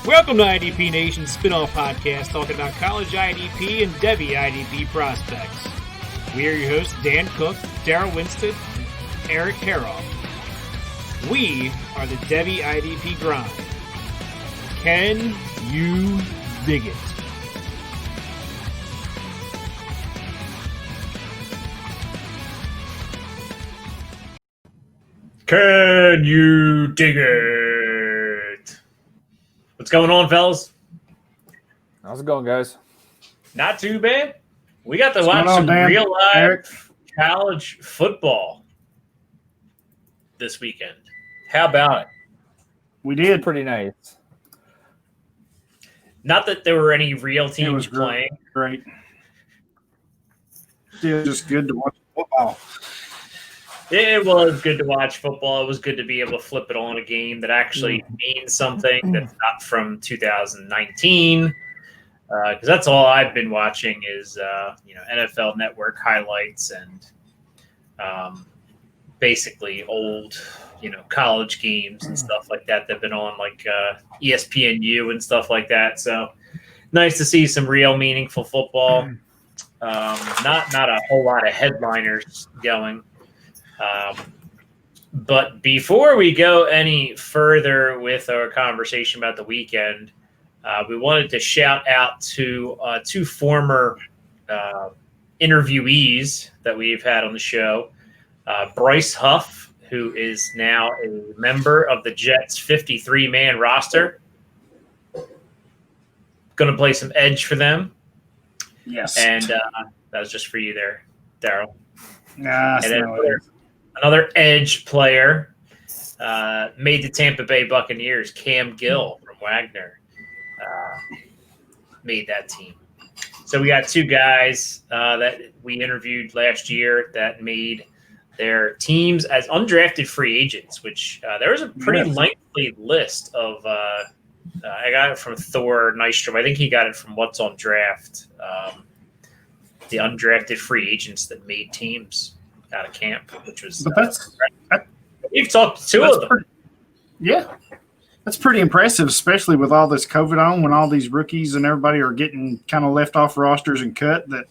Welcome to IDP Nation's spin-off podcast talking about college IDP and Debbie IDP prospects. We are your hosts, Dan Cook, Darrell Winston, and Eric Haroff. We are the Debbie IDP grind. Can you dig it? Can you dig it? What's going on, fellas? How's it going, guys? Not too bad. We got to watch some real live college football this weekend. How about it? We did. Pretty nice. Not that there were any real teams playing. Great. It was just good to watch football. It was good to watch football. It was good to be able to flip it on a game that actually means something that's not from 2019. Because that's all I've been watching is NFL Network highlights and basically old college games and stuff like that that've been on like ESPNU and stuff like that. So nice to see some real meaningful football. Not a whole lot of headliners going. But before we go any further with our conversation about the weekend, we wanted to shout out to two former interviewees that we've had on the show. Bryce Huff, who is now a member of the Jets 53-man roster. Going to play some edge for them. Yes. And that was just for you there, Darrell. Nah, and then another edge player made the Tampa Bay Buccaneers, Cam Gill from Wagner, made that team. So we got two guys that we interviewed last year that made their teams as undrafted free agents, which there was a pretty lengthy list of I got it from Thor Nystrom. I think he got it from What's on Draft. The undrafted free agents that made teams out of camp, which was we've talked to two of them. That's pretty impressive, especially with all this COVID on, when all these rookies and everybody are getting kind of left off rosters and cut. That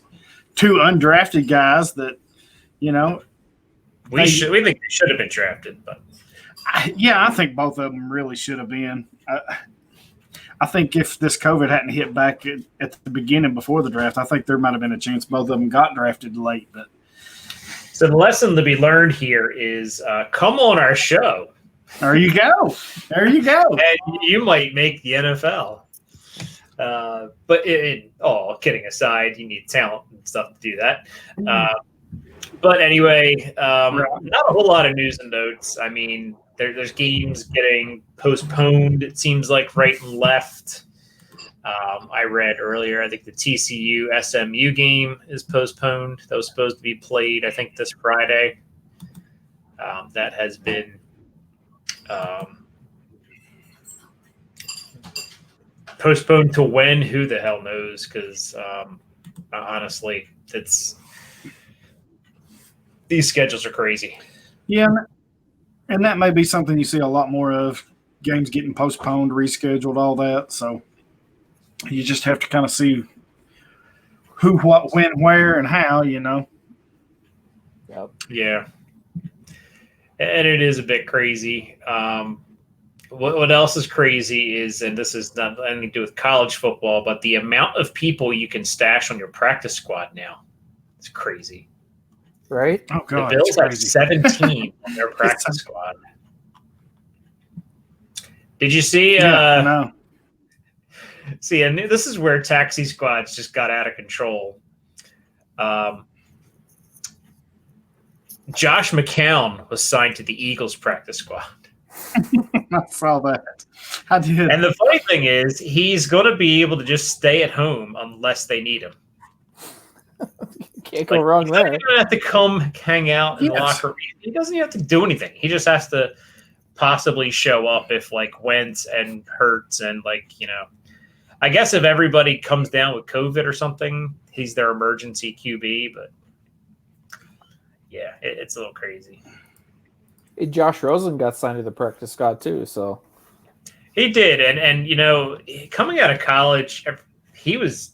two undrafted guys that we think they should have been drafted, but I think both of them really should have been. I think if this COVID hadn't hit back at the beginning before the draft, I think there might have been a chance both of them got drafted late. But so the lesson to be learned here is come on our show. There you go. And you might make the NFL. But all kidding aside, you need talent and stuff to do that. But anyway, not a whole lot of news and notes. I mean, there's games getting postponed, it seems like, right and left. I read earlier, I think the TCU SMU game is postponed. That was supposed to be played, I think, this Friday. That has been postponed to when? Who the hell knows? Because honestly, these schedules are crazy. Yeah, and that may be something you see a lot more of, games getting postponed, rescheduled, all that. So you just have to kind of see who, what, when, where, and how, Yep. Yeah. And it is a bit crazy. What else is crazy is, and this is not anything to do with college football, but the amount of people you can stash on your practice squad now. It's crazy. Right? Oh, God. The Bills have 17 on their practice squad. Did you see? No. See, and this is where taxi squads just got out of control. Josh McCown was signed to the Eagles practice squad. I saw that. I did. And the funny thing is, he's going to be able to just stay at home unless they need him. Can't go wrong there. He doesn't have to come hang out in the locker room. He doesn't have to do anything. He just has to possibly show up if Wentz and Hurts and I guess if everybody comes down with COVID or something, he's their emergency QB. But yeah, it's a little crazy. Hey, Josh Rosen got signed to the practice squad too. So He did, and coming out of college, he was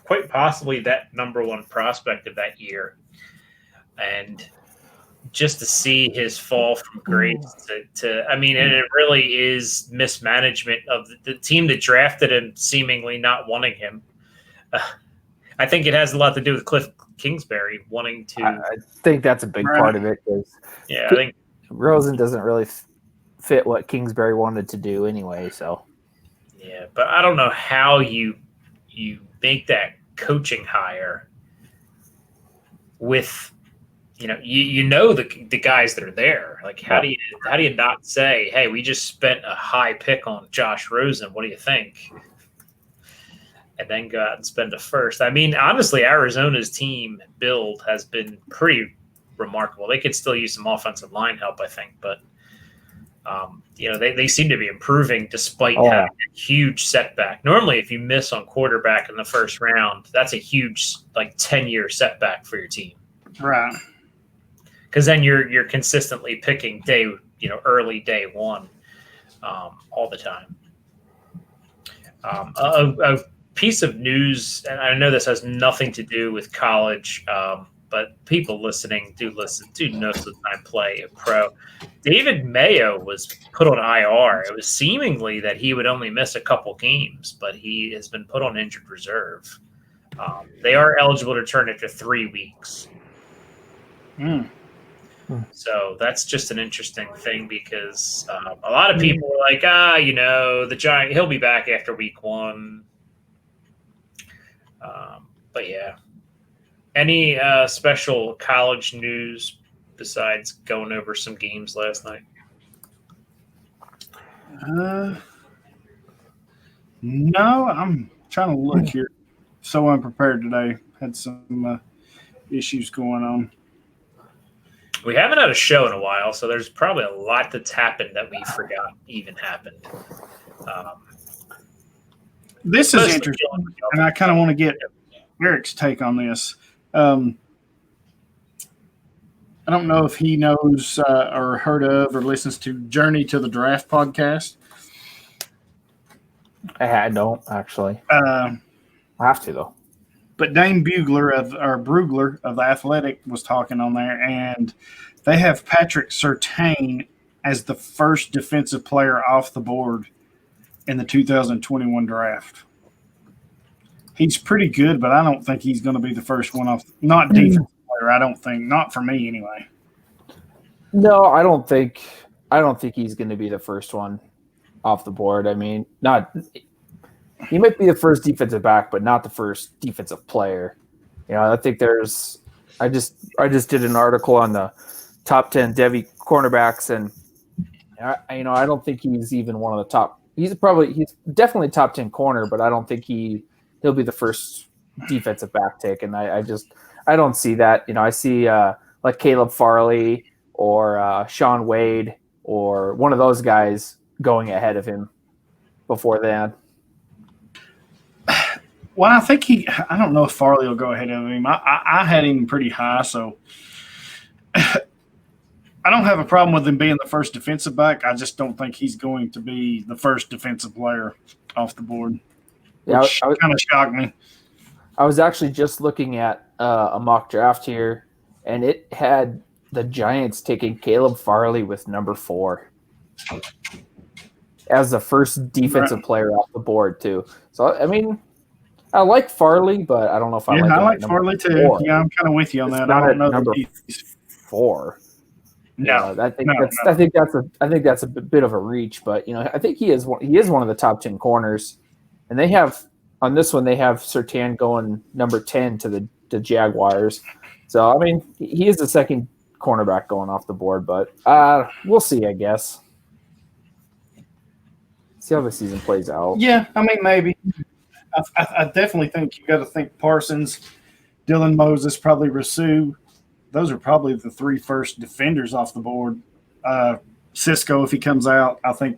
quite possibly that number one prospect of that year, and just to see his fall from grace to and it really is mismanagement of the team that drafted him, seemingly not wanting him. I think it has a lot to do with Cliff Kingsbury wanting to. I think that's a big part of it. Yeah, I think Rosen doesn't really fit what Kingsbury wanted to do anyway. So yeah, but I don't know how you make that coaching hire with the guys that are there. Like how do you not say, hey, we just spent a high pick on Josh Rosen, what do you think? And then go out and spend a first. I mean, honestly, Arizona's team build has been pretty remarkable. They could still use some offensive line help, I think, but they seem to be improving despite having a huge setback. Normally, if you miss on quarterback in the first round, that's a huge 10-year setback for your team. Right. Because then you're consistently picking early day one all the time. A piece of news, and I know this has nothing to do with college, but people listening do know some time play pro. David Mayo was put on IR. It was seemingly that he would only miss a couple games, but he has been put on injured reserve. They are eligible to return after 3 weeks. So that's just an interesting thing because a lot of people are like, the Giant, he'll be back after week 1. But yeah, any special college news besides going over some games last night? No, I'm trying to look here. So unprepared today. Had some issues going on. We haven't had a show in a while, so there's probably a lot that's happened that we forgot even happened. This is interesting, and I kind of want to get Eric's take on this. I don't know if he knows or heard of or listens to Journey to the Draft podcast. I don't actually. I have to though. But Dane Brugler of The Athletic was talking on there, and they have Patrick Surtain as the first defensive player off the board in the 2021 draft. He's pretty good, but I don't think he's going to be the first one off. Not defensive player, I don't think. Not for me, anyway. No, I don't think he's going to be the first one off the board. I mean, he might be the first defensive back, but not the first defensive player. I think I just did an article on the top 10 Devy cornerbacks, and I don't think he's even one of the top. He's definitely top 10 corner, but I don't think he'll be the first defensive back take. And I don't see that. I see like Caleb Farley or Sean Wade or one of those guys going ahead of him before then. Well, I think I don't know if Farley will go ahead of him. I had him pretty high, so I don't have a problem with him being the first defensive back. I just don't think he's going to be the first defensive player off the board. Yeah, which kind of shocked me. I was actually just looking at a mock draft here, and it had the Giants taking Caleb Farley with number 4 as the first defensive player off the board, too. So, I mean, I like Farley, but I don't know if I like him. I like Farley, too. 4. Yeah, I'm kind of with you on it's that. Not I don't know number that he's 4. No, I think that's a bit of a reach, but I think he is one of the top 10 corners, and they have on this one they have Surtain going number 10 to the Jaguars. So I mean he is the second cornerback going off the board, but we'll see. I guess see how the season plays out. Yeah, I mean maybe. I definitely think you got to think Parsons, Dylan Moses, probably Rasu. Those are probably the 3 first defenders off the board. Cisco, if he comes out, I think,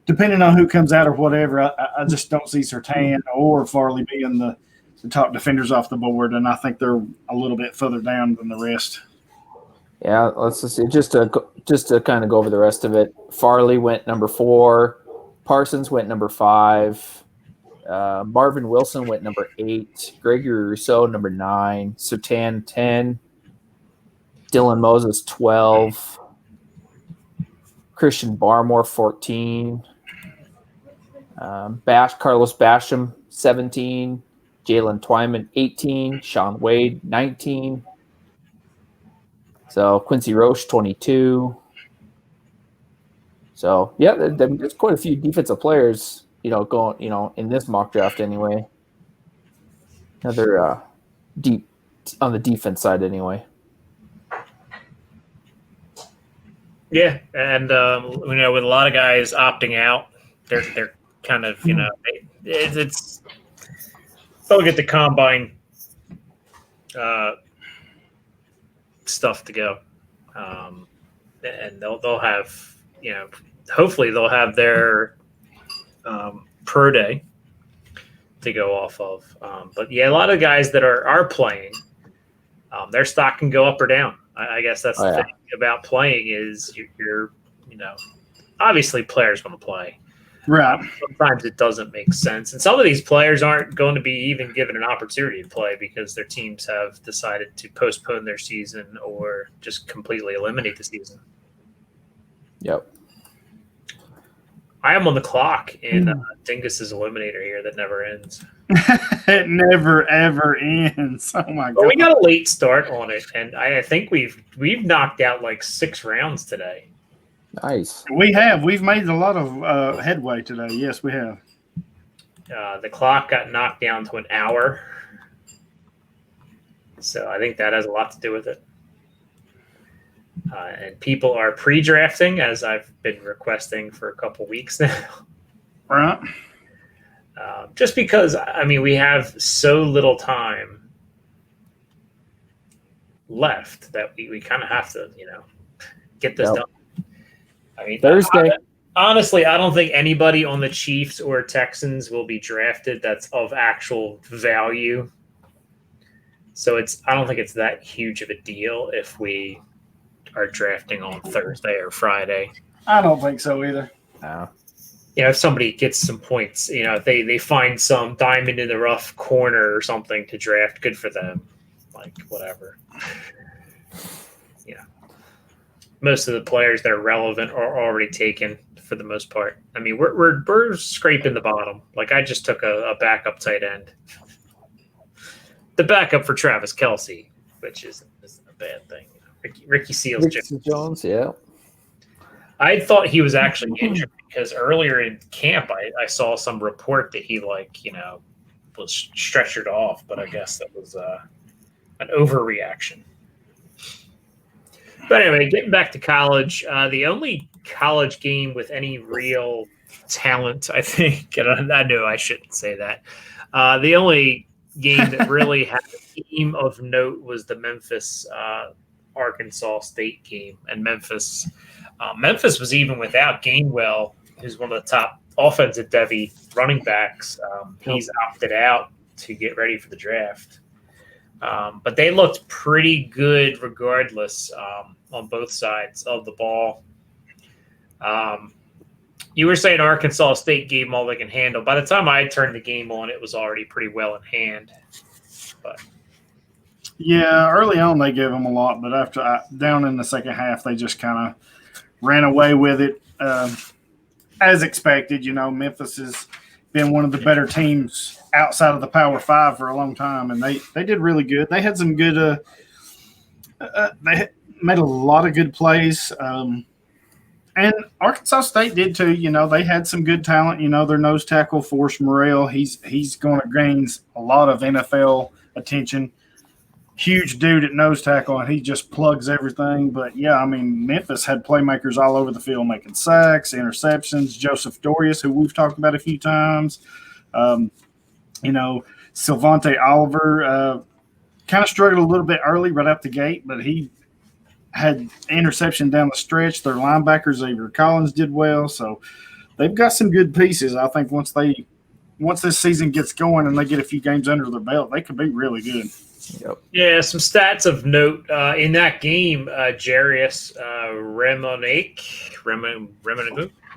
depending on who comes out or whatever, I just don't see Surtain or Farley being the top defenders off the board, and I think they're a little bit further down than the rest. Yeah, let's just see. Just to kind of go over the rest of it. Farley went number 4. Parsons went number 5. Marvin Wilson went number 8. Gregory Rousseau number 9. Sertan 10. Dylan Moses 12. Christian Barmore 14. Carlos Basham 17. Jalen Twyman 18. Sean Wade 19. So Quincy Roche 22. So yeah, there's quite a few defensive players, going, in this mock draft anyway. Another deep on the defense side anyway. Yeah, and with a lot of guys opting out, they're kind of it's they'll get the combine stuff to go, and they'll have hopefully they'll have their pro day to go off of. But yeah, a lot of guys that are playing, their stock can go up or down. I guess that's the thing about playing is you're obviously players want to play. Right. Sometimes it doesn't make sense. And some of these players aren't going to be even given an opportunity to play because their teams have decided to postpone their season or just completely eliminate the season. Yep. I am on the clock in Dingus's eliminator here that never ends. It never, ever ends. Oh, my God. Well, we got a late start on it, and I think we've knocked out like 6 rounds today. Nice. We have. We've made a lot of headway today. Yes, we have. The clock got knocked down to an hour. So I think that has a lot to do with it. And people are pre-drafting, as I've been requesting for a couple weeks now. Right. Just because, we have so little time left that we kind of have to, get this done. Thursday. Honestly, I don't think anybody on the Chiefs or Texans will be drafted that's of actual value. So I don't think it's that huge of a deal if we are drafting on Thursday or Friday. I don't think so either. No. If somebody gets some points, they find some diamond in the rough corner or something to draft, good for them. Like, whatever. Most of the players that are relevant are already taken for the most part. We're scraping the bottom. Like, I just took a backup tight end. The backup for Travis Kelce, which isn't a bad thing. Ricky Seals-Jones. Yeah. I thought he was actually injured because earlier in camp I saw some report that he was stretchered off, but I guess that was an overreaction. But anyway, getting back to college, the only college game with any real talent, I think, and I know I shouldn't say that, the only game that really had a team of note was the Memphis Arkansas State game. And Memphis was even without Gainwell, who's one of the top offensive Devy running backs. He's opted out to get ready for the draft. But they looked pretty good regardless on both sides of the ball. You were saying Arkansas State gave them all they can handle. By the time I turned the game on, it was already pretty well in hand. But yeah, early on they gave them a lot, but after down in the second half, they just kind of ran away with it. As expected, Memphis has been one of the better teams outside of the Power Five for a long time, and they did really good. They had some good they made a lot of good plays. And Arkansas State did too. They had some good talent. Their nose tackle, Forrest Morrell, he's going to gain a lot of NFL attention. Huge dude at nose tackle, and he just plugs everything. But, yeah, Memphis had playmakers all over the field making sacks, interceptions. Joseph Dorius, who we've talked about a few times. Sylvante Oliver kind of struggled a little bit early right out the gate, but he had interception down the stretch. Their linebackers, Xavier Collins, did well. So they've got some good pieces. I think once they once this season gets going and they get a few games under their belt, they could be really good. Yep. Yeah, some stats of note in that game. Jarius Remonik,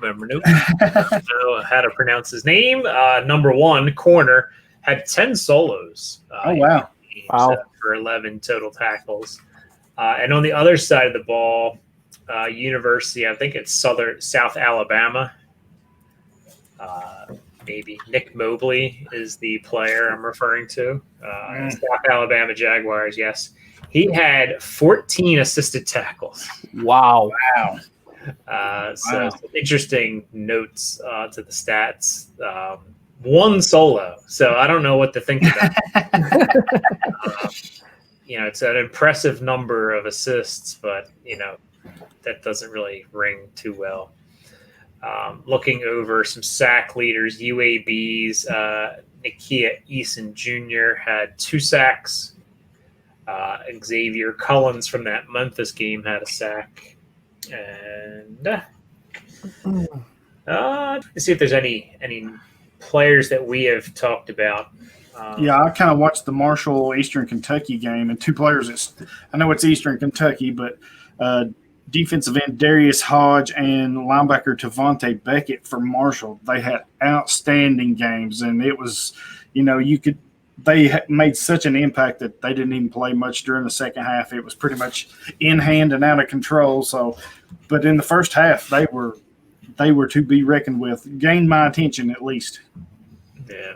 I don't know how to pronounce his name. Number 1 corner had 10 solos. Oh wow! For 11 total tackles. And on the other side of the ball, University, I think it's South Alabama. Maybe Nick Mobley is the player I'm referring to. South Alabama Jaguars, yes. He had 14 assisted tackles. Wow. So some interesting notes to the stats. 1 solo. So I don't know what to think about it. It's an impressive number of assists, but, that doesn't really ring too well. Looking over some sack leaders, UAB's Nakia Eason Jr. had 2 sacks. Xavier Cullins from that Memphis game had a sack. And let's see if there's any players that we have talked about. I kind of watched the Marshall Eastern Kentucky game, and 2 players. I know it's Eastern Kentucky, but defensive end Darius Hodge and linebacker Tavonte Beckett from Marshall, they had outstanding games, and it was, they made such an impact that they didn't even play much during the second half. It was pretty much in hand and out of control. So, but in the first half, they were to be reckoned with. Gained my attention at least. Yeah.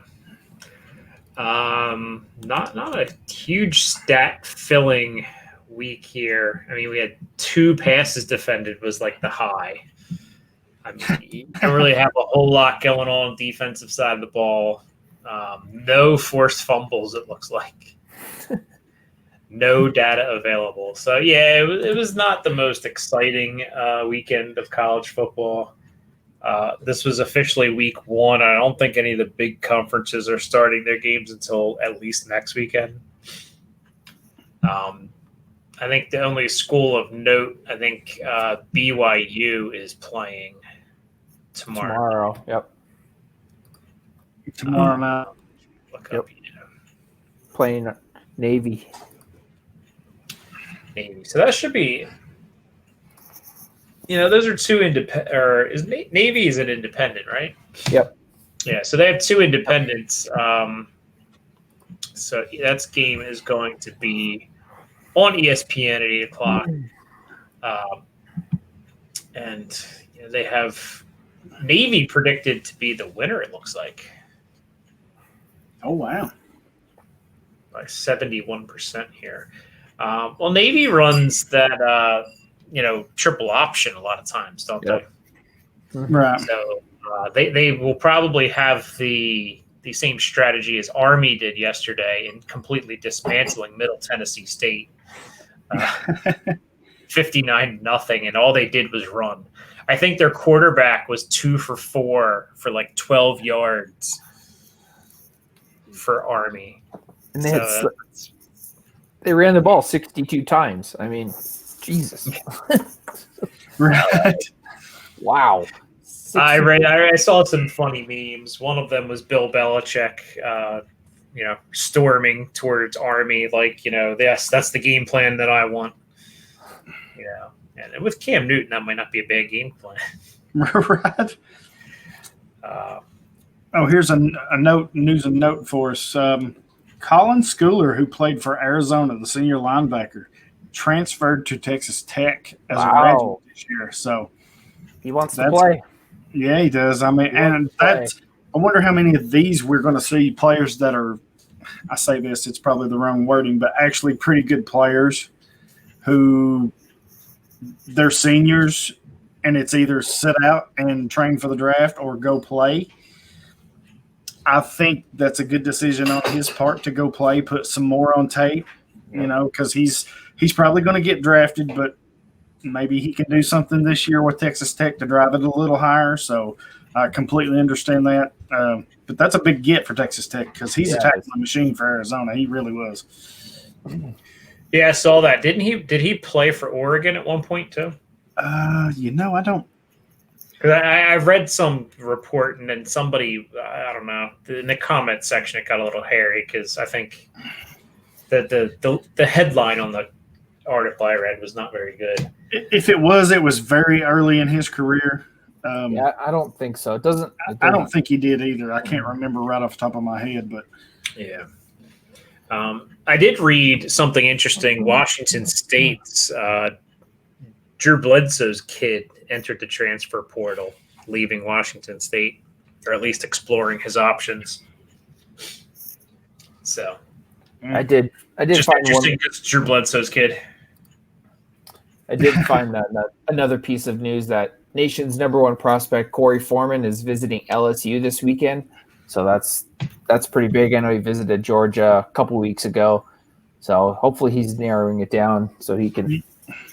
Not a huge stat filling week here. I mean, we had 2 passes defended was like the high. I mean, you don't really have a whole lot going on defensive side of the ball. No forced fumbles, it looks like. No data available. So, yeah, it was not the most exciting weekend of college football. This was officially week 1. I don't think any of the big conferences are starting their games until at least next weekend. I think the only school of note, BYU is playing tomorrow. Yep. Tomorrow night. Look up, Playing Navy. So that should be, those are 2 independent. Navy is an independent, right? Yep. Yeah, so they have 2 independents. So that game is going to be on ESPN at 8 o'clock. And they have Navy predicted to be the winner, it looks like. Oh, wow. By 71% here. Well, Navy runs that, triple option a lot of times, don't they? Right. So they will probably have the same strategy as Army did yesterday in completely dismantling Middle Tennessee State. 59-0, and all they did was run. I think their quarterback was 2 for 4 for like 12 yards for Army. And they ran the ball 62 times. I mean, Jesus. Right. Wow. I saw some funny memes. One of them was Bill Belichick, storming towards Army, like, yes, that's the game plan that I want. And with Cam Newton, that might not be a bad game plan. Right. Here's a news and note for us. Colin Schooler, who played for Arizona, the senior linebacker, transferred to Texas Tech as a graduate this year. So he wants to play. Yeah, he does. I mean, and I wonder how many of these we're going to see, players that are, I say this, it's probably the wrong wording, but actually pretty good players who they're seniors and it's either sit out and train for the draft or go play. I think that's a good decision on his part to go play, put some more on tape, because he's probably going to get drafted, but maybe he can do something this year with Texas Tech to drive it a little higher. So I completely understand that. But that's a big get for Texas Tech because he's a tackling machine for Arizona. He really was. Yeah, I saw that. Did he play for Oregon at one point too? I don't. Because I read some report, and then somebody, I don't know, in the comment section, it got a little hairy because I think the headline on the article I read was not very good. If it was very early in his career. Yeah, I don't think so. It doesn't. I don't think he did either. I can't remember right off the top of my head, but yeah. I did read something interesting. Washington State's Drew Bledsoe's kid entered the transfer portal, leaving Washington State, or at least exploring his options. So I did just find interesting. one. It's Drew Bledsoe's kid. I did find another piece of news that nation's number one prospect Corey Foreman is visiting LSU this weekend. So that's pretty big. I know he visited Georgia a couple weeks ago. So hopefully he's narrowing it down so he can.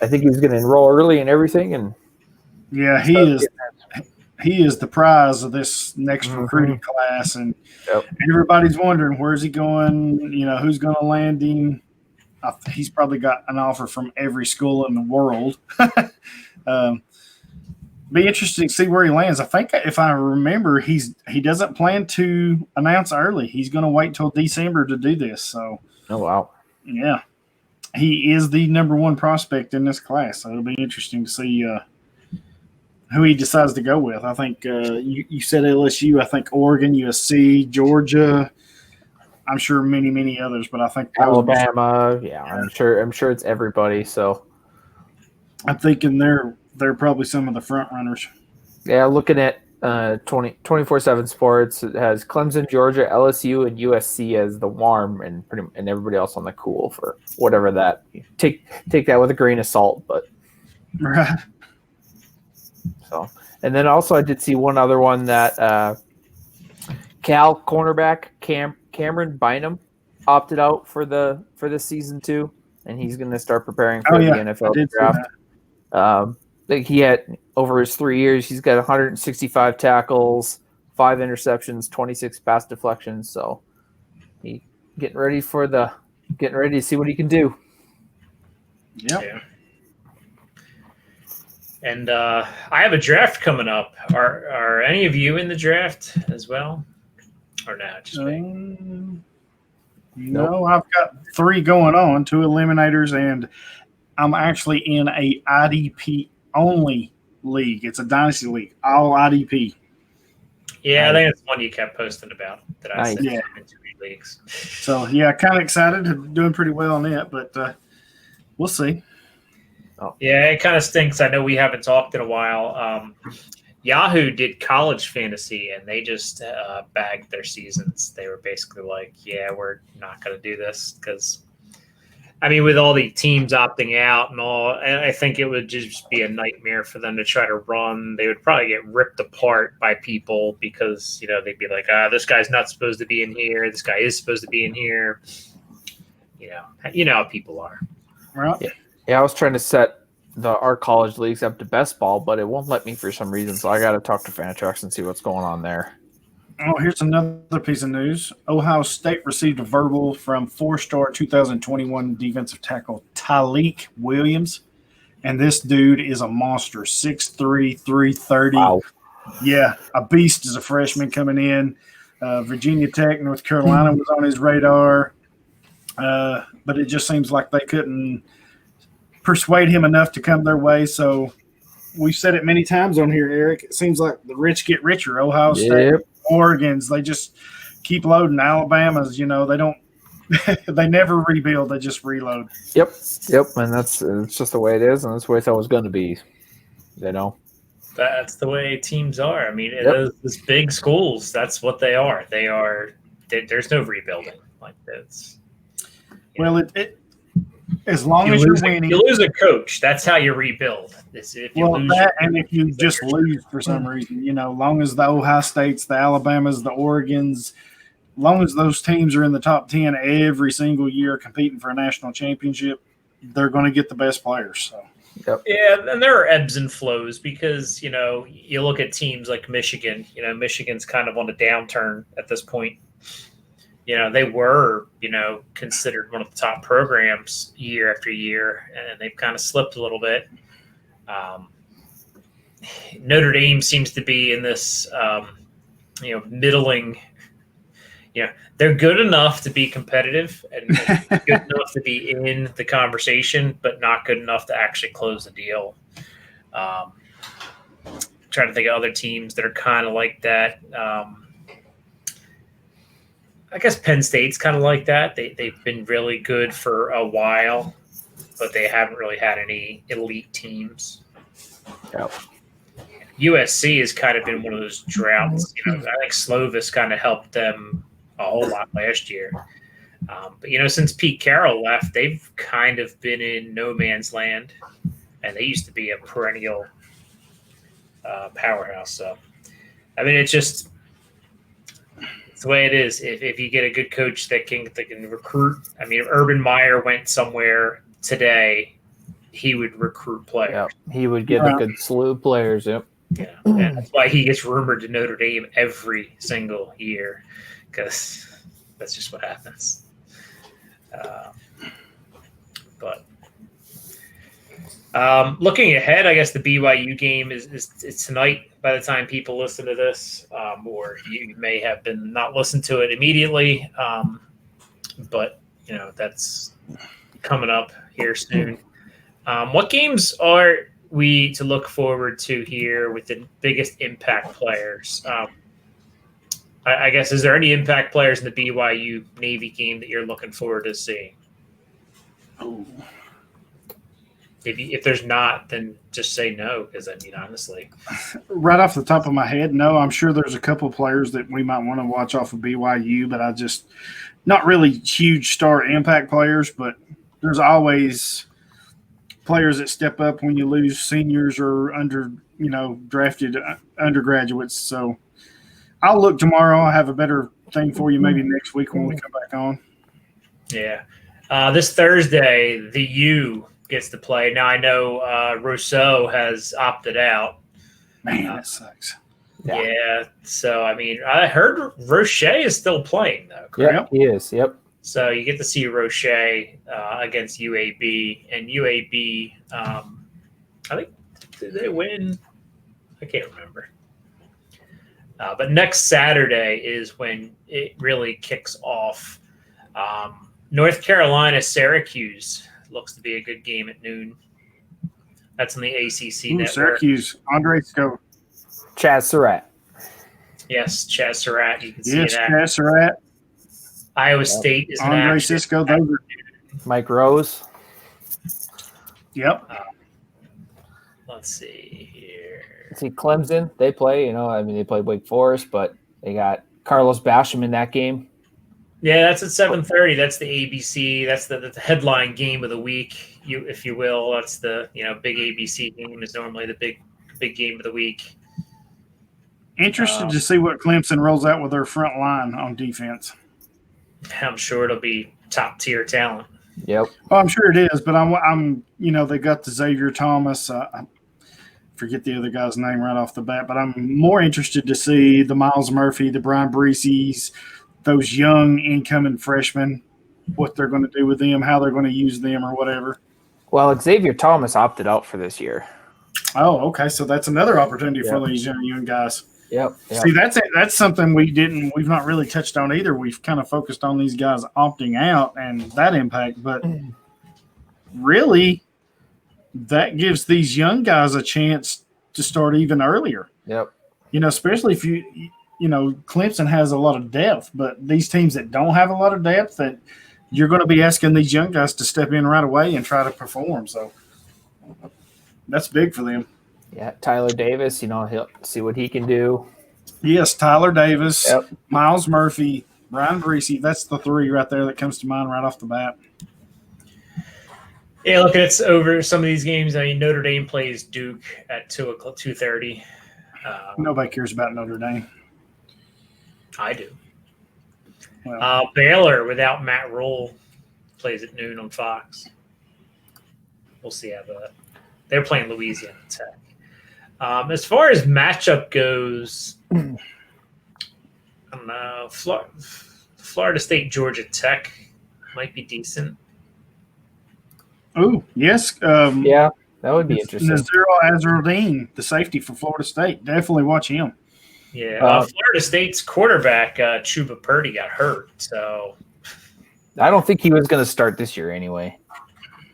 I think he's going to enroll early and everything. And yeah, he is the prize of this next recruiting class, and everybody's wondering where's he going. You know, who's going to land him. He's probably got an offer from every school in the world. Be interesting to see where he lands. I think if I remember, he doesn't plan to announce early. He's going to wait till December to do this. So, oh wow, yeah, he is the number one prospect in this class. So it'll be interesting to see who he decides to go with. I think you said LSU. I think Oregon, USC, Georgia. I'm sure many others, but I think Alabama. Yeah, I'm sure it's everybody. So I'm thinking they're probably some of the front runners. Yeah, looking at 24/7 Sports, it has Clemson, Georgia, LSU, and USC as the warm, and everybody else on the cool for whatever that. Take that with a grain of salt, but right. So, and then also I did see one other one that Cal cornerback Cameron Bynum opted out for this season too, and he's going to start preparing for the NFL draft. He had over his 3 years, he's got 165 tackles, 5 interceptions, 26 pass deflections. So he getting ready to see what he can do. Yep. Yeah. And I have a draft coming up. Are any of you in the draft as well, or not? Just me? No, Nope. I've got 3 going on, 2 eliminators, and I'm actually in a IDP only league. It's a dynasty league, all IDP. Yeah, I think it's one you kept posting about that I said Yeah. in 2 leagues. So yeah, kind of excited, doing pretty well on it, but we'll see. Yeah, it kind of stinks. I know we haven't talked in a while. Yahoo did college fantasy, and they just bagged their seasons. They were basically like, yeah, we're not going to do this because, I mean, with all the teams opting out and all, I think it would just be a nightmare for them to try to run. They would probably get ripped apart by people because, you know, they'd be like, this guy's not supposed to be in here. This guy is supposed to be in here. You know how people are. Right. Yeah, I was trying to set our college leagues up to best ball, but it won't let me for some reason. So I got to talk to Fantrax and see what's going on there. Oh, here's another piece of news. Ohio State received a verbal from 4-star 2021 defensive tackle Tyleek Williams. And this dude is a monster, 6'3", 330. Wow. Yeah, a beast as a freshman coming in. Virginia Tech, North Carolina was on his radar. But it just seems like they couldn't persuade him enough to come their way. So we've said it many times on here, Eric. It seems like the rich get richer. Ohio State, Oregon's, they just keep loading. Alabama's, they don't – they never rebuild. They just reload. Yep, and it's just the way it is, and that's the way it's always going to be, That's the way teams are. I mean, those big schools, that's what they are. There's no rebuilding like this. Well, it as long as you're winning. You lose a coach, that's how you rebuild. If you just lose for some reason, long as the Ohio States, the Alabamas, the Oregons, long as those teams are in the top 10 every single year competing for a national championship, they're going to get the best players. So. Yep. Yeah, and there are ebbs and flows because, you look at teams like Michigan. Michigan's kind of on a downturn at this point. They were, considered one of the top programs year after year, and they've kind of slipped a little bit. Notre Dame seems to be in this, middling. They're good enough to be competitive and good enough to be in the conversation, but not good enough to actually close the deal. Trying to think of other teams that are kind of like that. I guess Penn State's kind of like that. They've been really good for a while, but they haven't really had any elite teams. Yep. USC has kind of been one of those droughts. I think Slovis kind of helped them a whole lot last year. But since Pete Carroll left, they've kind of been in no man's land, and they used to be a perennial powerhouse. So, I mean, it's the way it is. If you get a good coach that can recruit, I mean, if Urban Meyer went somewhere today, he would recruit players. Yep. He would get a good slew of players. Yep. Yeah, and that's why he gets rumored to Notre Dame every single year, because that's just what happens. But looking ahead, I guess the BYU game is tonight by the time people listen to this, or you may have been not listened to it immediately, but that's coming up here soon. What games are we to look forward to here with the biggest impact players? I guess, is there any impact players in the BYU Navy game that you're looking forward to seeing? Oh. If there's not, then just say no, because I mean, honestly. Right off the top of my head, no. I'm sure there's a couple of players that we might want to watch off of BYU, but not really huge star impact players, but there's always players that step up when you lose seniors or drafted undergraduates. So I'll look tomorrow. I'll have a better thing for you maybe next week when we come back on. Yeah. This Thursday, the U gets to play. Now I know Rousseau has opted out. Man, that sucks. Yeah. So, I mean, I heard Roche is still playing, though, correct? Yeah, he is. Yep. So you get to see Roche against UAB. And UAB, I think, did they win? I can't remember. But next Saturday is when it really kicks off. North Carolina, Syracuse looks to be a good game at noon. That's on the ACC network. Syracuse, Andre Sco. Chaz Surratt. Yes, Chaz Surratt. You can see Yes, that. Chaz Surratt. Iowa State is an Andre action. Cisco. Those are, Mike Rose. yep. Let's see here. See Clemson. They play. They play Wake Forest, but they got Carlos Basham in that game. Yeah, that's at 7:30. That's the ABC. That's the headline game of the week, if you will. That's the big ABC game is normally the big game of the week. Interested to see what Clemson rolls out with their front line on defense. I'm sure it'll be top tier talent. Yep. Well, I'm sure it is, but I'm they got the Xavier Thomas. I forget the other guy's name right off the bat, but I'm more interested to see the Miles Murphy, the Brian Breese's, those young incoming freshmen, what they're going to do with them, how they're going to use them or whatever. Well, Xavier Thomas opted out for this year. Oh, okay. So that's another opportunity for these young guys. Yep. See, that's something we've not really touched on either. We've kind of focused on these guys opting out and that impact, but really that gives these young guys a chance to start even earlier. Yep. Especially if Clemson has a lot of depth, but these teams that don't have a lot of depth, that you're going to be asking these young guys to step in right away and try to perform. So that's big for them. Yeah, Tyler Davis, he'll see what he can do. Yes, Tyler Davis, Yep. Miles Murphy, Brian Breesy. That's the three right there that comes to mind right off the bat. Yeah, look, it's over some of these games. I mean, Notre Dame plays Duke at 2:30. Nobody cares about Notre Dame. I do. Well, Baylor, without Matt Rule, plays at noon on Fox. We'll see how they're playing Louisiana Tech. As far as matchup goes, I don't know. Florida State, Georgia Tech might be decent. oh, yes. Yeah. That would be interesting. Nazir Azruddin, the safety for Florida State. Definitely watch him. Yeah, Florida State's quarterback, Chuba Purdy, got hurt. So I don't think he was going to start this year anyway.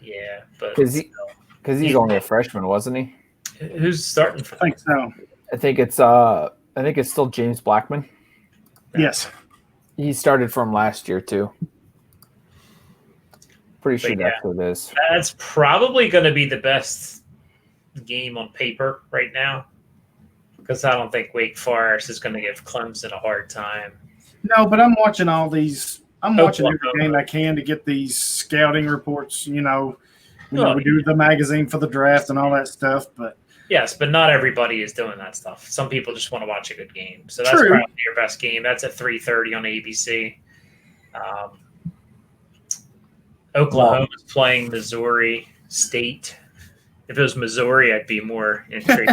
Yeah, but because he's only a freshman, wasn't he? Who's starting for? I think so. I think it's still James Blackman. Yes, he started from last year too. Pretty sure that's what it is. That's probably going to be the best game on paper right now, because I don't think Wake Forest is going to give Clemson a hard time. No, but I'm watching all these. I'm watching every game I can to get these scouting reports. We do the magazine for the draft and all that stuff. But yes, but not everybody is doing that stuff. Some people just want to watch a good game. So that's probably your best game. That's at 3:30 on ABC. Oklahoma's playing Missouri State. If it was Missouri, I'd be more intrigued.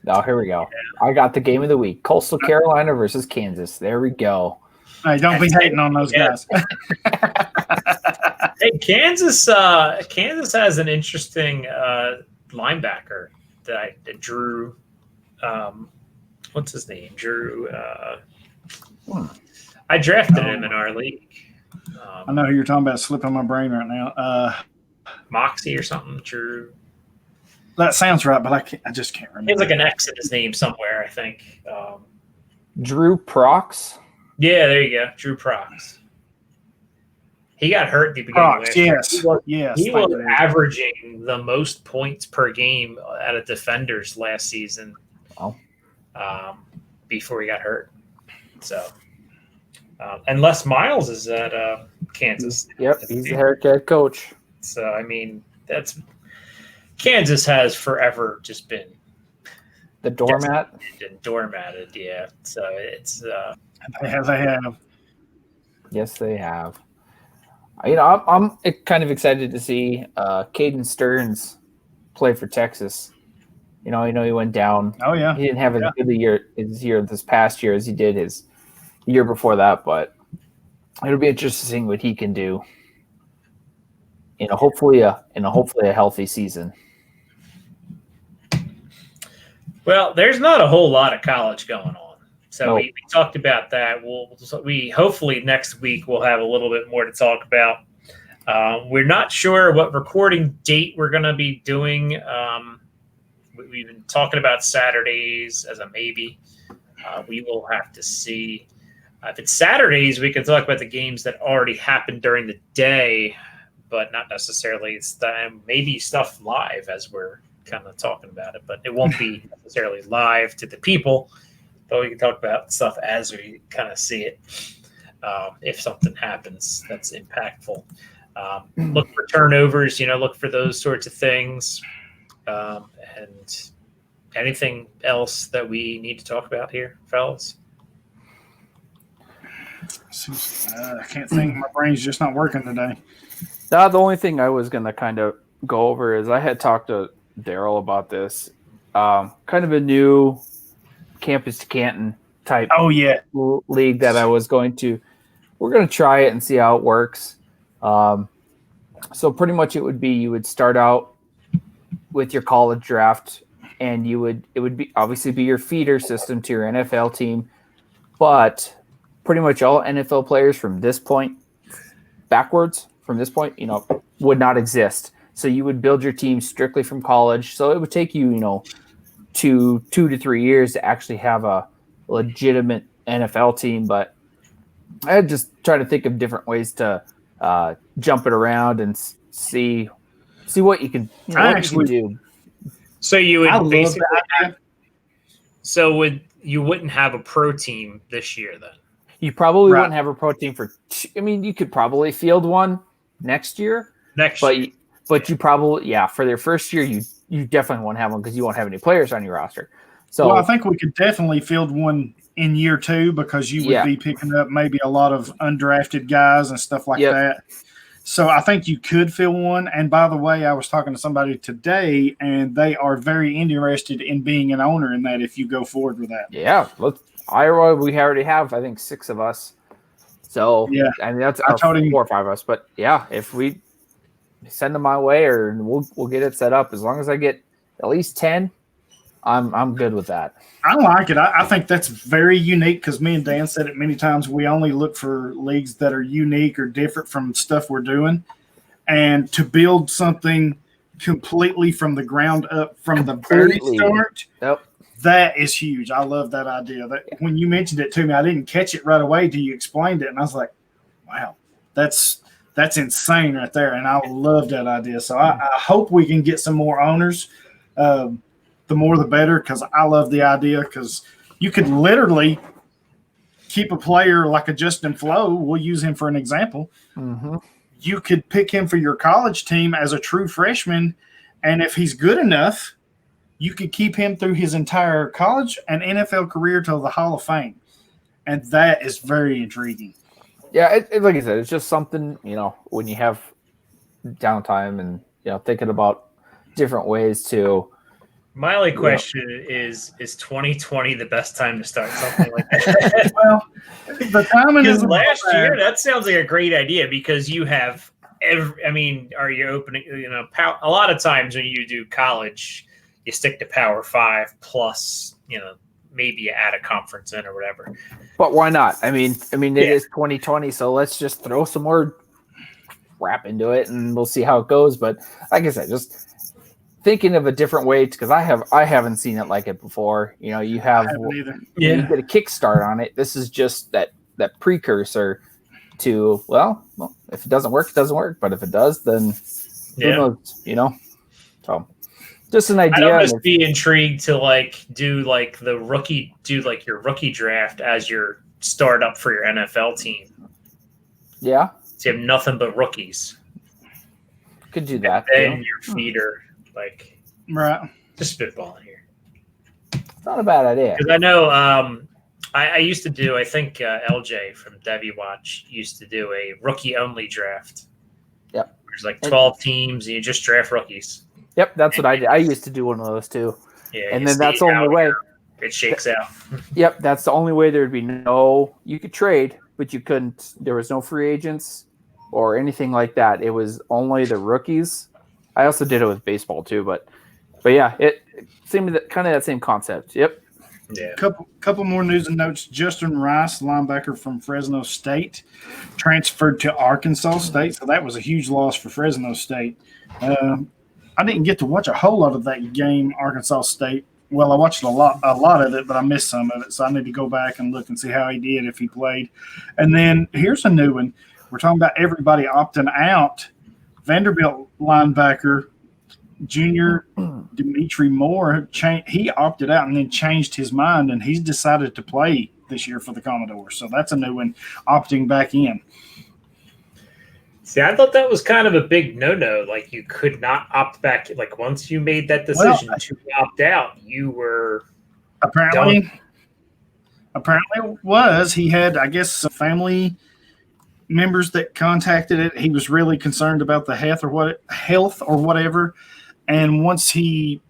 Oh, here we go. I got the game of the week. Coastal Carolina versus Kansas. There we go. Hey, don't be hating on those guys. Hey, Kansas has an interesting linebacker Drew. What's his name? Drew. I drafted him in our league. I know who you're talking about. Slipping my brain right now. Moxie or something. Drew. That sounds right, but I just can't remember. He has like an X in his name somewhere, I think. Drew Prox? Yeah, there you go. Drew Prox. He got hurt at the beginning of the year. He was averaging the most points per game out of defenders last season. Before he got hurt. So, and Les Miles is at Kansas. Yep, he's the head coach. So, I mean, Kansas has forever just been the doormat. Doormatted, yeah. So it's they have. Yes, they have. I'm kind of excited to see Caden Stearns play for Texas. I know he went down. Oh yeah, he didn't have as good a year this past year as he did his year before that, but it'll be interesting what he can do. Hopefully a healthy season. Well, there's not a whole lot of college going on, so we talked about that. We hopefully next week we'll have a little bit more to talk about. We're not sure what recording date we're going to be doing. We've been talking about Saturdays as a maybe. We will have to see. If it's Saturdays, we can talk about the games that already happened during the day, but not necessarily maybe stuff live as we're kind of talking about it, but it won't be necessarily live to the people, but we can talk about stuff as we kind of see it. If something happens that's impactful, look for turnovers, look for those sorts of things. And anything else that we need to talk about here, fellas? I can't think. My brain's just not working today. The only thing I was going to kind of go over is I had talked to Daryl about this, kind of a new campus to Canton type league that we're going to try it and see how it works. So pretty much it would be, you would start out with your college draft, and it would be obviously be your feeder system to your NFL team, but pretty much all NFL players from this point backwards would not exist. So you would build your team strictly from college. So it would take you, 2 to 3 years to actually have a legitimate NFL team. But I just try to think of different ways to jump it around and see what you can, you can do. So you would basically you wouldn't have a pro team this year then? You probably wouldn't have a pro team you could probably field one next year. But you probably, for their first year, you definitely won't have one because you won't have any players on your roster. So I think we could definitely field one in year 2 because you would be picking up maybe a lot of undrafted guys and stuff like that. So I think you could field one. And by the way, I was talking to somebody today, and they are very interested in being an owner in that if you go forward with that. Yeah. Iowa, we already have, I think, 6 of us. So, I mean, that's 4 or 5 of us. But, if send them my way, or we'll get it set up. As long as I get at least 10, I'm good with that. I like it. I think that's very unique because me and Dan said it many times. We only look for leagues that are unique or different from stuff we're doing. And to build something completely from the ground up, from the very start, that is huge. I love that idea. When you mentioned it to me, I didn't catch it right away till you explained it. And I was like, wow, that's insane right there. And I love that idea. So I hope we can get some more owners. The more the better, because I love the idea, because you could literally keep a player like a Justin Flo. We'll use him for an example. Mm-hmm. You could pick him for your college team as a true freshman, and if he's good enough, you could keep him through his entire college and NFL career to the Hall of Fame. And that is very intriguing. Yeah, like I said, it's just something, when you have downtime and, thinking about different ways to – my only question is 2020 the best time to start something like that? Well, the timing is last year. That sounds like a great idea because you have are you opening? A lot of times when you do college, you stick to Power 5 plus, maybe you add a conference in or whatever. But why not? It is 2020, so let's just throw some more crap into it and we'll see how it goes. But like I said, just thinking of a different way, because I haven't seen it like it before. You have you get a kickstart on it. This is just that precursor to well, if it doesn't work, it doesn't work. But if it does, then who knows? So just an idea. I'd almost be intrigued to do your rookie draft as your startup for your NFL team. Yeah, so you have nothing but rookies. Could do that. And your feeder. Right. Just spitballing here. It's not a bad idea. Because I know I used to do, I think LJ from Devi Watch used to do a rookie-only draft. Yep. There's 12 teams, and you just draft rookies. Yep, that's what I did. I used to do one of those, too. Yeah, and then that's the only way. It shakes out. Yep, that's the only way there would be you could trade, but you couldn't. There was no free agents or anything like that. It was only the rookies. I also did it with baseball too, but yeah, it seemed kind of that same concept. Yep. Yeah. Couple more news and notes. Justin Rice, linebacker from Fresno State, transferred to Arkansas State, so that was a huge loss for Fresno State. I didn't get to watch a whole lot of that game, Arkansas State. Well, I watched a lot of it, but I missed some of it, so I need to go back and look and see how he did if he played. And then here's a new one. We're talking about everybody opting out. Vanderbilt linebacker Junior Dimitri Moore, he opted out and then changed his mind, and he's decided to play this year for the Commodores. So that's a new one, opting back in. See, I thought that was kind of a big no-no. You could not opt back. Once you made that decision to opt out, you were apparently it was. He had, I guess, some family members that contacted it. He was really concerned about the health or whatever. And once the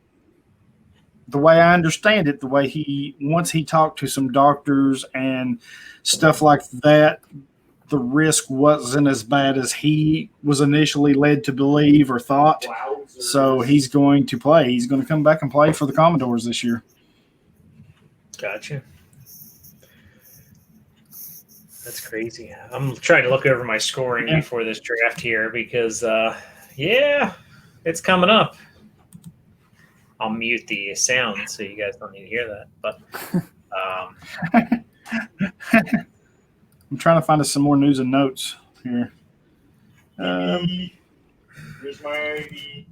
way I understand it, once he talked to some doctors and stuff like that, the risk wasn't as bad as he was initially led to believe or thought. Wow. So he's going to play. He's going to come back and play for the Commodores this year. Gotcha. That's crazy. I'm trying to look over my scoring before this draft here because, it's coming up. I'll mute the sound so you guys don't need to hear that. But I'm trying to find us some more news and notes here. Here's my ID.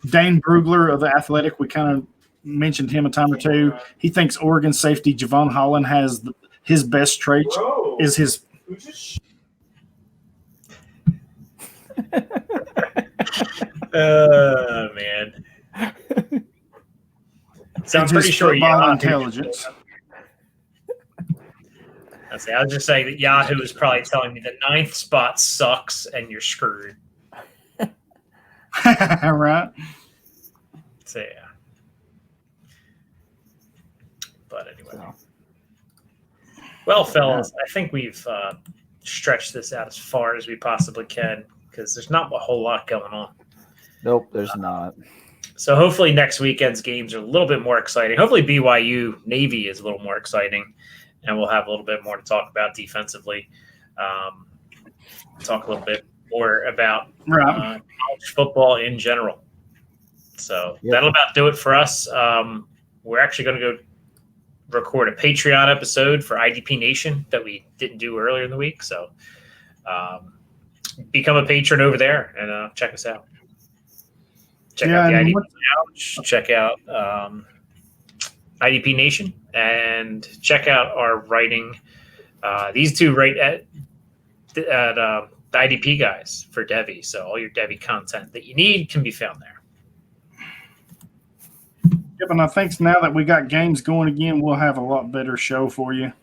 Dane Brugler of The Athletic, we kind of mentioned him a time or two. He thinks Oregon safety Javon Holland has his best trait is his. Man. So I'm pretty sure Yahoo intelligence. I was just saying that Yahoo is probably telling me the 9th spot sucks and you're screwed. Right. So yeah. But anyway. Well, fellas, I think we've stretched this out as far as we possibly can because there's not a whole lot going on. Nope, there's not. So hopefully next weekend's games are a little bit more exciting. Hopefully BYU Navy is a little more exciting, and we'll have a little bit more to talk about defensively. Talk a little bit more about college football in general. So that'll about do it for us. We're actually going to go record a Patreon episode for IDP Nation that we didn't do earlier in the week. So become a patron over there and check us out. Check out the IDP Couch. Check out IDP Nation and check out our writing. These two write at the IDP guys for Devi. So all your Devi content that you need can be found there. Yep, and I think now that we got games going again, we'll have a lot better show for you.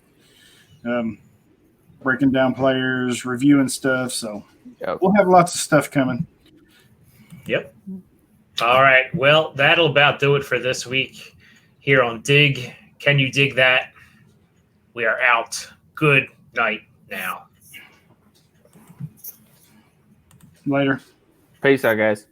Breaking down players, reviewing stuff. So we'll have lots of stuff coming. Yep. All right. Well, that'll about do it for this week here on Dig. Can you dig that? We are out. Good night now. Later. Peace out, guys.